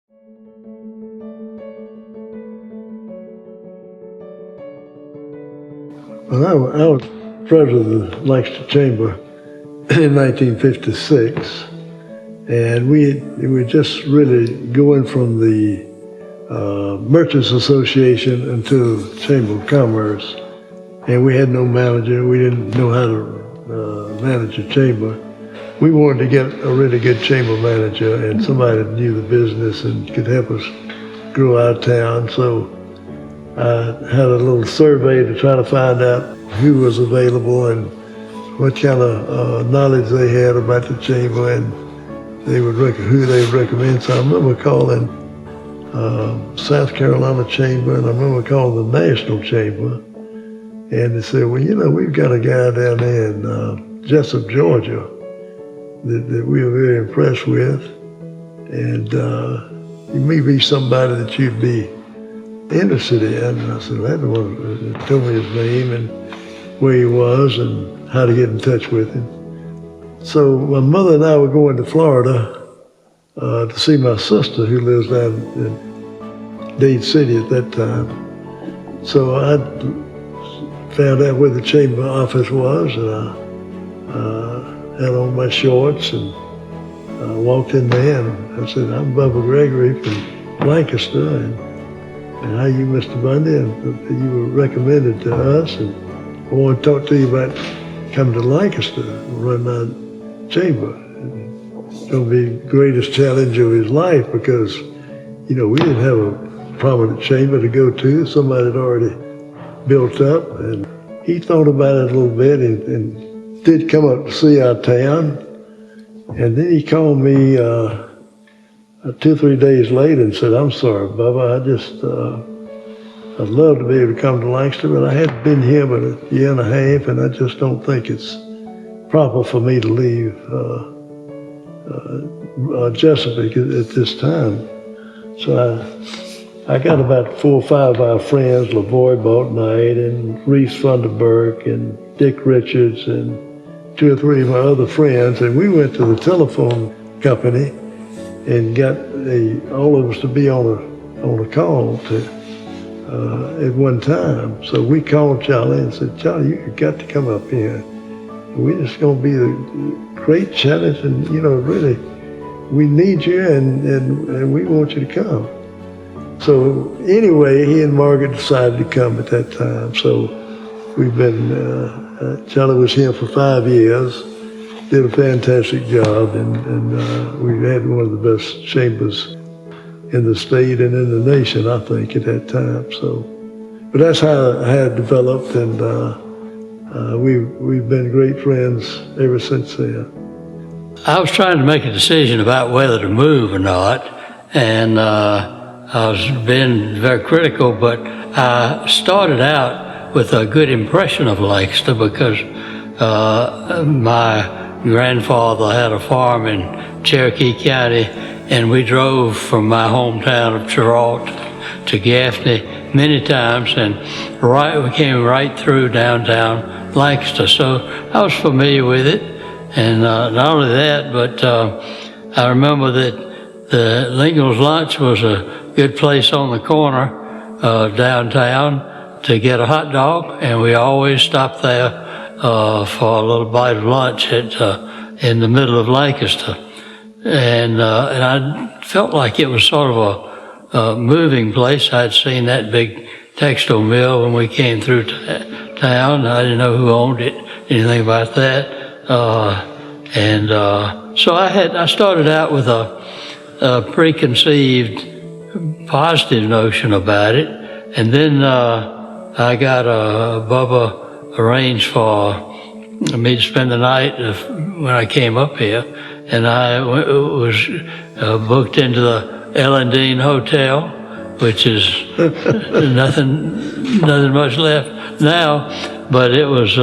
Well, I was president of the Lancaster Chamber in 1956, and we were just really going from the Merchants Association into the Chamber of Commerce, and we had no manager. We didn't know how to manage a chamber. We wanted to get a really good chamber manager and somebody that knew the business and could help us grow our town. So I had a little survey to try to find out who was available and what kind of knowledge they had about the chamber, and who they would recommend. So I remember calling South Carolina Chamber, and I remember calling the National Chamber, and they said, well, we've got a guy down there in Jessup, Georgia, that we were very impressed with, and he may be somebody that you'd be interested in. And I said, that one told me his name and where he was and how to get in touch with him. So my mother and I were going to Florida to see my sister, who lives down in Dade City at that time. So I found out where the chamber office was, and I had on my shorts and walked in there, and I said, I'm Bubber Gregory from Lancaster, and how you, Mr. Bundy, and you were recommended to us, and I want to talk to you about coming to Lancaster and run my chamber. It's going to be the greatest challenge of his life because, we didn't have a prominent chamber to go to. Somebody had already built up, and he thought about it a little bit and did come up to see our town. And then he called me 2 or 3 days later and said, I'm sorry, Bubba, I'd love to be able to come to Lancaster, but I hadn't been here but a year and a half, and I just don't think it's proper for me to leave Chesapeake at this time. So I got about 4 or 5 of our friends, LaVoy Baltnight and Reese Funderburk and Dick Richards and 2 or 3 of my other friends, and we went to the telephone company and got all of us to be on a call at one time. So we called Charlie and said, Charlie, you've got to come up here. We're just going to be a great challenge, and really, we need you, and we want you to come. So anyway, he and Margaret decided to come at that time. So we've been, Charlie was here for 5 years, did a fantastic job, and we had one of the best chambers in the state and in the nation, I think, at that time. So, but that's how I had developed, and we've been great friends ever since then. I was trying to make a decision about whether to move or not, and I was being very critical, but I started out with a good impression of Lancaster because my grandfather had a farm in Cherokee County, and we drove from my hometown of Cheraw to Gaffney many times, and we came right through downtown Lancaster, so I was familiar with it. And not only that, but I remember that the Lincoln's Lunch was a good place on the corner downtown to get a hot dog, and we always stopped there for a little bite of lunch in the middle of Lancaster. And I felt like it was sort of a moving place. I'd seen that big textile mill when we came through town. I didn't know who owned it, anything about that. So I started out with a preconceived positive notion about it, and then I got Bubba arranged for me to spend the night when I came up here, and I was booked into the Ellen Hotel, which is nothing much left now, but it was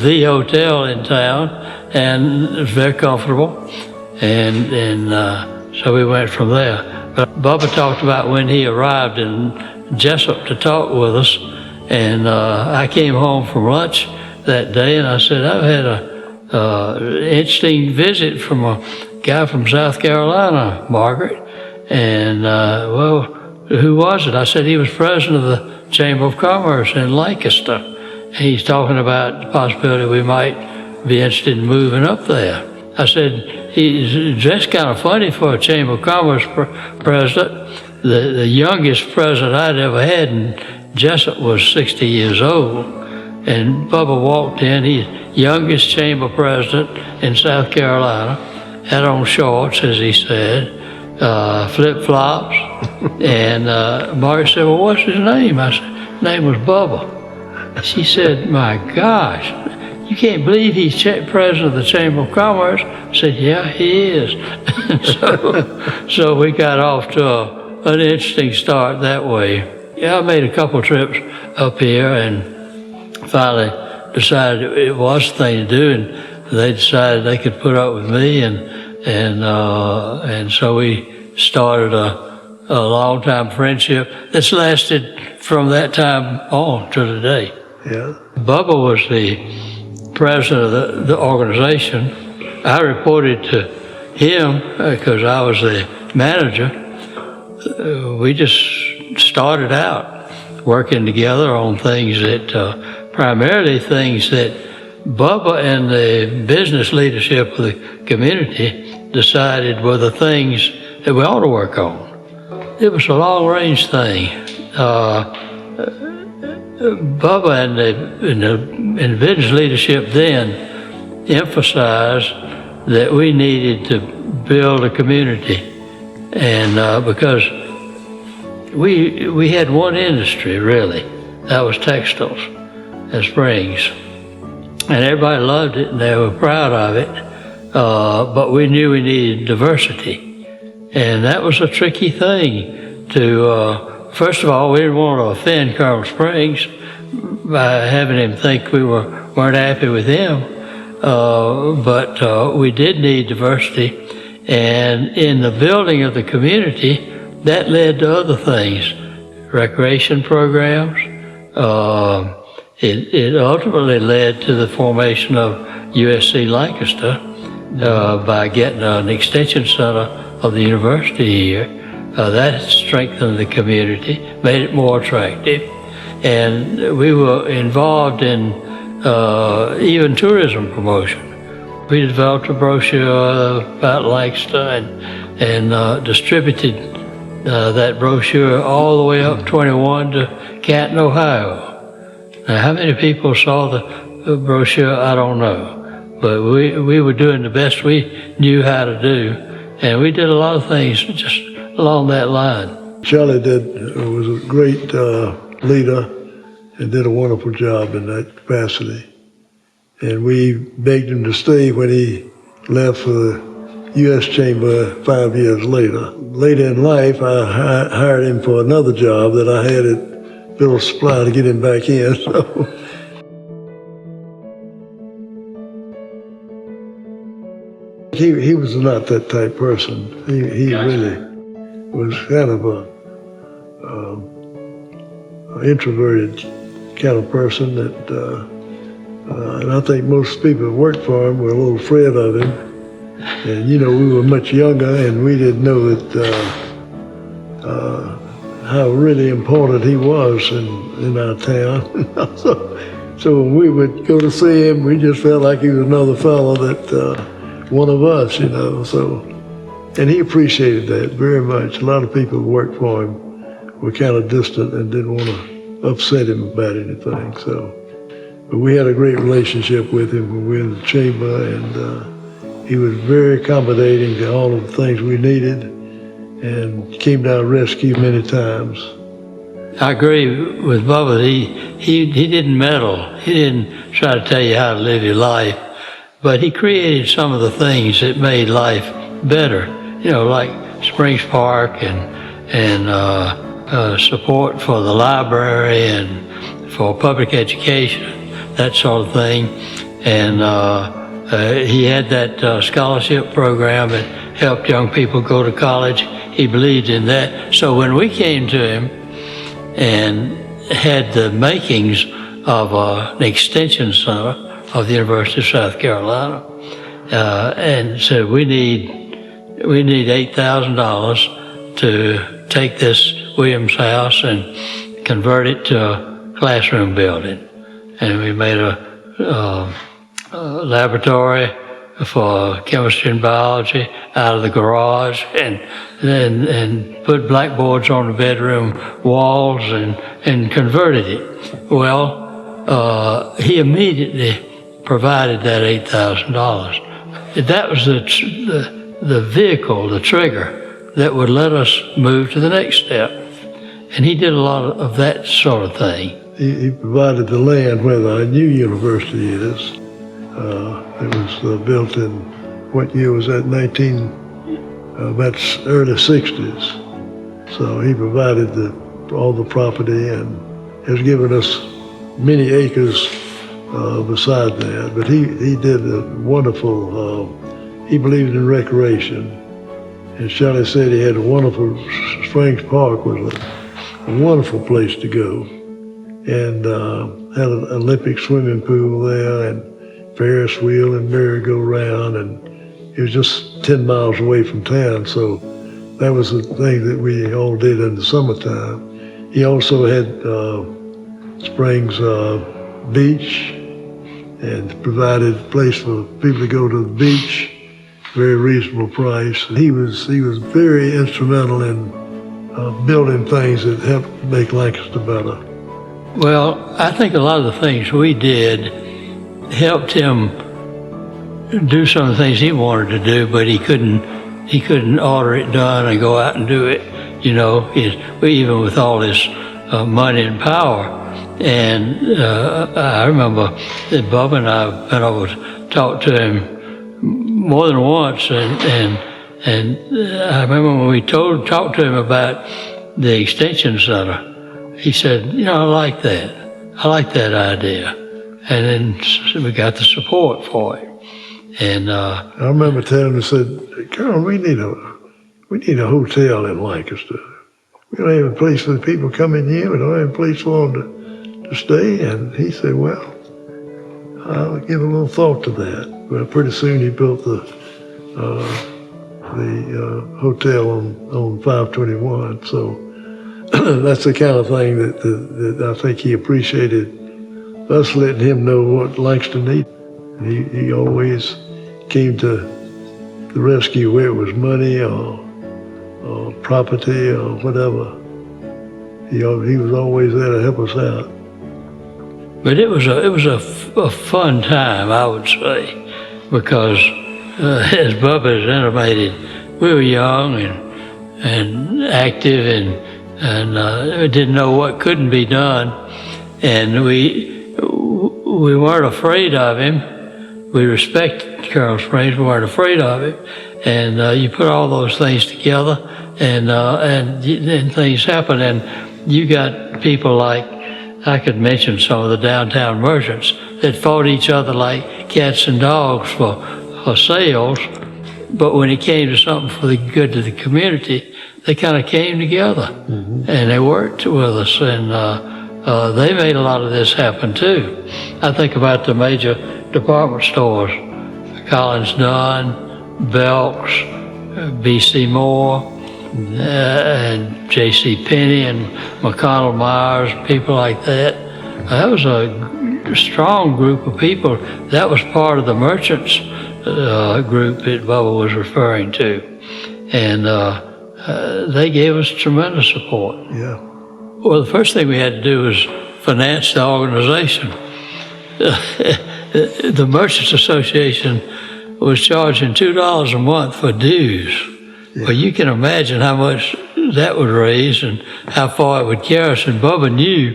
the hotel in town, and it was very comfortable, and so we went from there. But Bubba talked about when he arrived in Jessup to talk with us, and I came home from lunch that day, and I said, I've had an interesting visit from a guy from South Carolina, Margaret, And well, who was it? I said he was president of the Chamber of Commerce in Lancaster. And he's talking about the possibility we might be interested in moving up there. I said, he's dressed kind of funny for a Chamber of Commerce president. The youngest president I'd ever had in Jessup was 60 years old. And Bubba walked in, he's youngest chamber president in South Carolina, had on shorts, as he said, flip-flops. And Margaret said, well, what's his name? I said, his name was Bubba. She said, my gosh, you can't believe he's president of the Chamber of Commerce? I said, yeah, he is. so we got off to an interesting start that way. Yeah, I made a couple trips up here and finally decided it was the thing to do, and they decided they could put up with me, and so we started a long-time friendship that's lasted from that time on to today. Yeah. Bubba was the president of the organization. I reported to him because I was the manager. We just started out working together on things that, primarily things that Bubba and the business leadership of the community decided were the things that we ought to work on. It was a long-range thing. Bubba and the business leadership then emphasized that we needed to build a community, and because we had one industry really, that was textiles at Springs, and everybody loved it and they were proud of it, but we knew we needed diversity, and that was a tricky thing to. First of all, we didn't want to offend Colonel Springs by having him think we weren't happy with him, but we did need diversity, and in the building of the community, that led to other things, recreation programs. It ultimately led to the formation of USC Lancaster by getting an extension center of the university here. That strengthened the community, made it more attractive, and we were involved in even tourism promotion. We developed a brochure about Lancaster and distributed that brochure all the way up 21 to Canton, Ohio. Now, how many people saw the brochure, I don't know, but we were doing the best we knew how to do, and we did a lot of things just along that line. Charlie was a great leader and did a wonderful job in that capacity. And we begged him to stay when he left for the U.S. Chamber 5 years later. Later in life, I hired him for another job that I had at Bill Supply to get him back in. So. He was not that type person. He gotcha. Really was kind of an introverted kind of person that, and I think most people that worked for him were a little afraid of him. And we were much younger, and we didn't know that how really important he was in our town. So when we would go to see him, we just felt like he was another fellow that one of us, So, and he appreciated that very much. A lot of people who worked for him were kind of distant and didn't want to upset him about anything. So, but we had a great relationship with him when we were in the chamber, and he was very accommodating to all of the things we needed, and came down to rescue many times. I agree with Bubba. He didn't meddle. He didn't try to tell you how to live your life, but he created some of the things that made life better. Like Springs Park and support for the library and for public education, that sort of thing. And he had that scholarship program that helped young people go to college. He believed in that. So when we came to him and had the makings of an extension center of the University of South Carolina, and said we need $8,000 to take this Williams house and convert it to a classroom building. And we made a laboratory for chemistry and biology out of the garage, and put blackboards on the bedroom walls and converted it. Well, he immediately provided that $8,000. That was the vehicle, the trigger that would let us move to the next step. And he did a lot of that sort of thing. He provided the land where the new university is. It was built in, what year was that, that's early 60s. So he provided all the property and has given us many acres beside that. But he did a wonderful, he believed in recreation. And Shelley said he had a wonderful, Springs Park was a wonderful place to go. And had an Olympic swimming pool there and Ferris wheel and merry-go-round, and it was just 10 miles away from town, so that was the thing that we all did in the summertime. He also had Springs Beach and provided a place for people to go to the beach, very reasonable price. He was very instrumental in building things that helped make Lancaster better. Well, I think a lot of the things we did helped him do some of the things he wanted to do, but he couldn't order it done and go out and do it, you know, even with all his money and power. And I remember that Bubba and I went over to talk to him more than once, and I remember when we talked to him about the Extension Center, he said, you know, I like that idea. And then we got the support for it. And I remember telling him, I said, Carl, we need a hotel in Lancaster. We don't have a place for the people coming here. We don't have a place for them to stay. And he said, well, I'll give a little thought to that. Well, pretty soon he built the hotel on 521. So that's the kind of thing that I think he appreciated, us letting him know what Lancaster needed. He always came to the rescue, where it was money or property or whatever. He was always there to help us out. But it was a fun time, I would say, because as Bubba has intimated, we were young and active and didn't know what couldn't be done, and we weren't afraid of him. We respected Carol Springs. We weren't afraid of him, and you put all those things together, and then things happen, and you got people like, I could mention some of the downtown merchants that fought each other like cats and dogs for sales, but when it came to something for the good of the community, they kind of came together, and they worked with us, and they made a lot of this happen too. I think about the major department stores, Collins Dunn, Belk's, B.C. Moore, and J.C. Penney and McConnell Myers, people like that. That was a strong group of people. That was part of the merchants group that Bubba was referring to. And they gave us tremendous support. Yeah. Well, the first thing we had to do was finance the organization. The Merchants Association was charging $2 a month for dues. Yeah. Well, you can imagine how much that would raise and how far it would carry us. And Bubba knew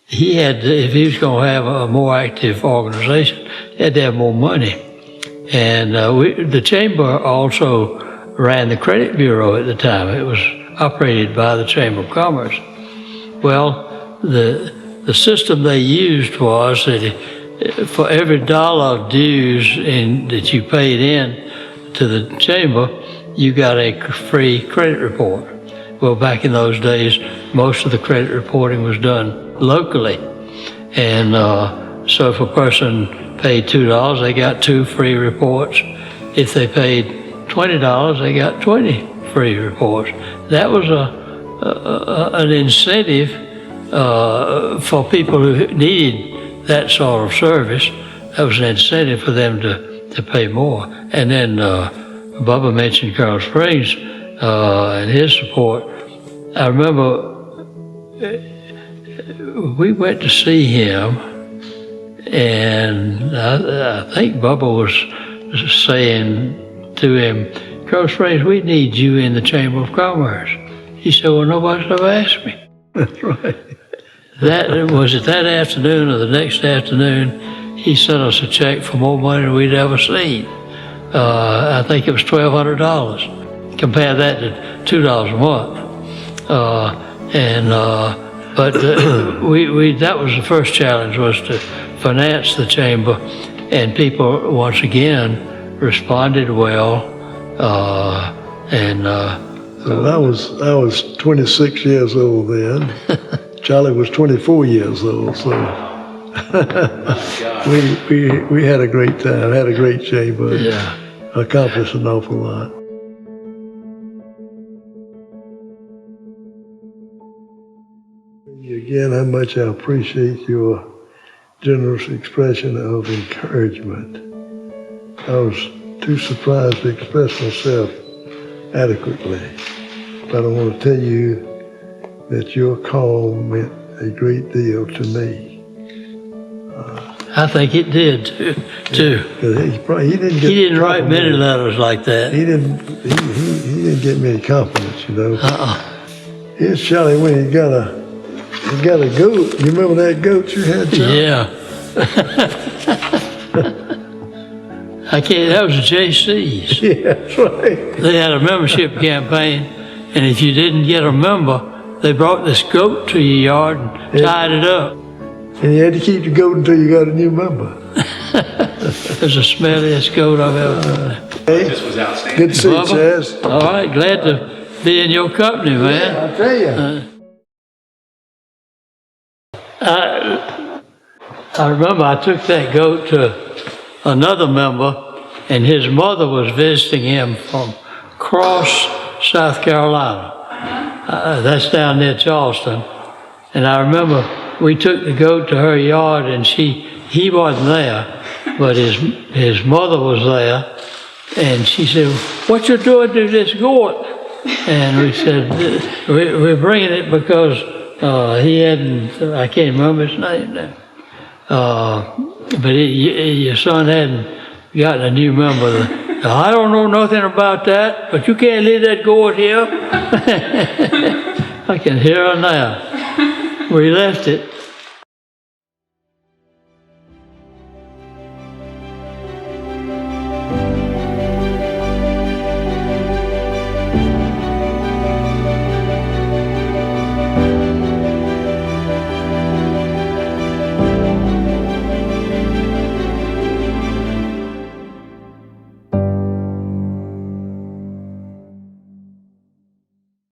he had to, if he was going to have a more active organization, he had to have more money. And the chamber also ran the credit bureau at the time. It was operated by the Chamber of Commerce. Well, the system they used was that for every dollar of dues that you paid in to the chamber, you got a free credit report. Well, back in those days, most of the credit reporting was done locally. And so if a person paid $2, they got 2 free reports. If they paid $20, they got 20 free reports. That was an incentive for people who needed that sort of service. That was an incentive for them to pay more. And then Bubba mentioned Colonel Springs and his support. I remember we went to see him, and I think Bubba was saying to him, Colonel Springs, we need you in the Chamber of Commerce. He said, well, nobody's ever asked me. That's right. Was it that afternoon or the next afternoon, he sent us a check for more money than we'd ever seen. I think it was $1,200. Compare that to $2 a month. But that was the first challenge, was to finance the chamber, and people once again responded well. So I was 26 years old then. Charlie was 24 years old, so we had a great time, had a great chamber, Yeah. accomplished an awful lot. Again, how much I appreciate your generous expression of encouragement. I was too surprised to express myself adequately, but I want to tell you that your call meant a great deal to me. I think it did too. He He didn't write many letters like that. He didn't get many compliments, you know. Here's Charlie when he got a goat. You remember that goat you had, Charlie? Yeah. That was the JC's. Yeah, that's right. They had a membership campaign, and if you didn't get a member, they brought this goat to your yard and tied it up. And you had to keep the goat until you got a new member. It was the smelliest goat I've ever seen. Hey, This was outstanding. good to see you, Bubba? Chaz. All right, glad to be in your company, man. I'll tell you. I remember I took that goat to another member, and his mother was visiting him from Cross, South Carolina. That's down near Charleston. And I remember we took the goat to her yard, and he wasn't there, but his mother was there. And she said, what you doing to this goat? And we said, we're bringing it because he hadn't, I can't remember his name now. But your son hadn't gotten a new member. I don't know nothing about that, but you can't leave that goat here. I can hear her now. We left it,